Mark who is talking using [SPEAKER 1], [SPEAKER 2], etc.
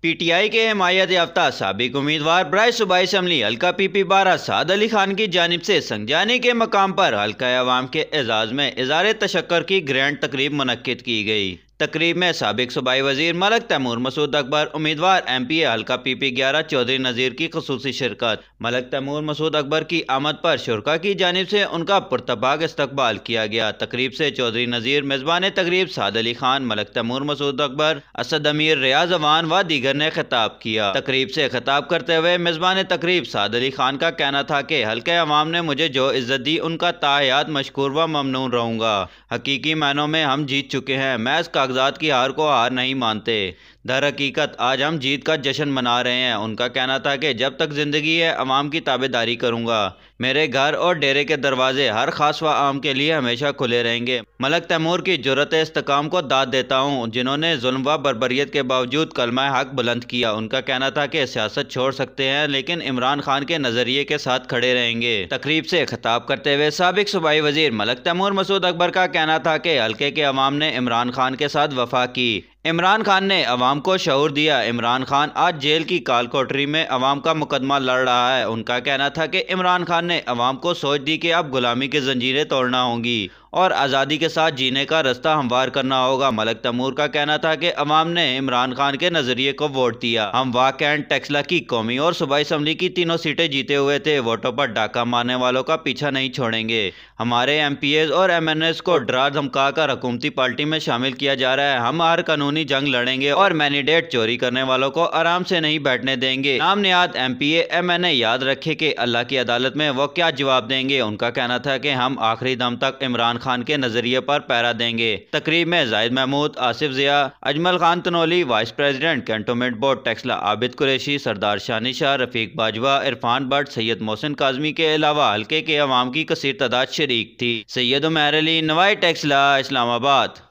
[SPEAKER 1] P T I کے حمایت یافتہ سابق امیدوار برائے صوبائی اسمبلی حلقہ پی پی 12 سعد علی خان کی جانب سے سنگجانی کے مقام پر حلقہ عوام کے اعزاز میں اظہار تشکر کی گرینڈ تقریب منعقد کی گئی۔ تقریب میں سابق صوبائی وزیر ملک تیمور مسعود اکبر، امیدوار ایم پی اے حلقہ پی پی 11 چودھری نذیر کی خصوصی شرکت۔ ملک تیمور مسعود اکبر کی آمد پر شرکاء کی جانب سے ان کا پرتپاک استقبال کیا گیا۔ تقریب سے چودھری نذیر، میزبان تقریب سعد علی خان، ملک تیمور مسعود اکبر، اسد امیر، ریاض اوان و دیگر نے خطاب کیا۔ تقریب سے خطاب کرتے ہوئے میزبان تقریب سعد علی خان کا کہنا تھا کہ حلقہ عوام نے مجھے جو عزت دی ان کا تا حیات مشکور و ممنون رہوں گا۔ حقیقی معنوں میں ہم جیت چکے ہیں، محض کاغذات کی ہار کو ہار نہیں مانتے۔ در حقیقت آج ہم جیت کا جشن منا رہے ہیں۔ ان کا کہنا تھا کہ جب تک زندگی ہے عوام کی تابعداری کروں گا۔ میرے گھر اور ڈیرے کے دروازے ہر خاص و عام کے لیے ہمیشہ کھلے رہیں گے۔ ملک تیمور کی جرأت استحکام کو داد دیتا ہوں، جنہوں نے ظلم و بربریت کے باوجود کلمہ حق بلند کیا۔ ان کا کہنا تھا کہ سیاست چھوڑ سکتے ہیں لیکن عمران خان کے نظریے کے ساتھ کھڑے رہیں گے۔ تقریب سے خطاب کرتے ہوئے سابق صوبائی وزیر ملک تیمور مسعود اکبر کا کہنا تھا کہ حلقے کے عوام نے عمران خان کے ساتھ وفا کی۔ عمران خان نے عوام کو شعور دیا۔ عمران خان آج جیل کی کال کوٹری میں عوام کا مقدمہ لڑ رہا ہے۔ ان کا کہنا تھا کہ عمران خان نے عوام کو سوچ دی کہ اب غلامی کی زنجیریں توڑنا ہوں گی اور آزادی کے ساتھ جینے کا رستہ ہموار کرنا ہوگا۔ ملک تیمور کا کہنا تھا کہ عوام نے عمران خان کے نظریے کو ووٹ دیا۔ ہم واک اینڈ ٹیکسلا کی قومی اور صوبائی اسمبلی کی تینوں سیٹیں جیتے ہوئے تھے۔ ووٹوں پر ڈاکہ مارنے والوں کا پیچھا نہیں چھوڑیں گے۔ ہمارے ایم پی ایز اور ایم این ایز کو ڈرا دھمکا کر حکومتی پارٹی میں شامل کیا جا رہا ہے۔ ہم ہر قانونی جنگ لڑیں گے اور مینڈیٹ چوری کرنے والوں کو آرام سے نہیں بیٹھنے دیں گے۔ نام نہاد M P A M N A یاد رکھے کہ اللہ کی عدالت میں وہ کیا جواب دیں گے۔ ان کا کہنا تھا کہ ہم آخری دم تک عمران خان کے نظریے پر پیرا دیں گے۔ تقریب میں Zahid Mahmood, Asif Zia, Ajmal Khan Tanoli, vice president cantonment board Taxila Abid Qureshi, Sardar Shani Shah, Rafiq Bajwa, Irfan Butt, Syed Mohsin Kazmi کے علاوہ حلقے کے عوام کی کثیر تعداد شریک تھی۔ سید عمیر علی، نوائی ٹیکسلا، اسلام آباد۔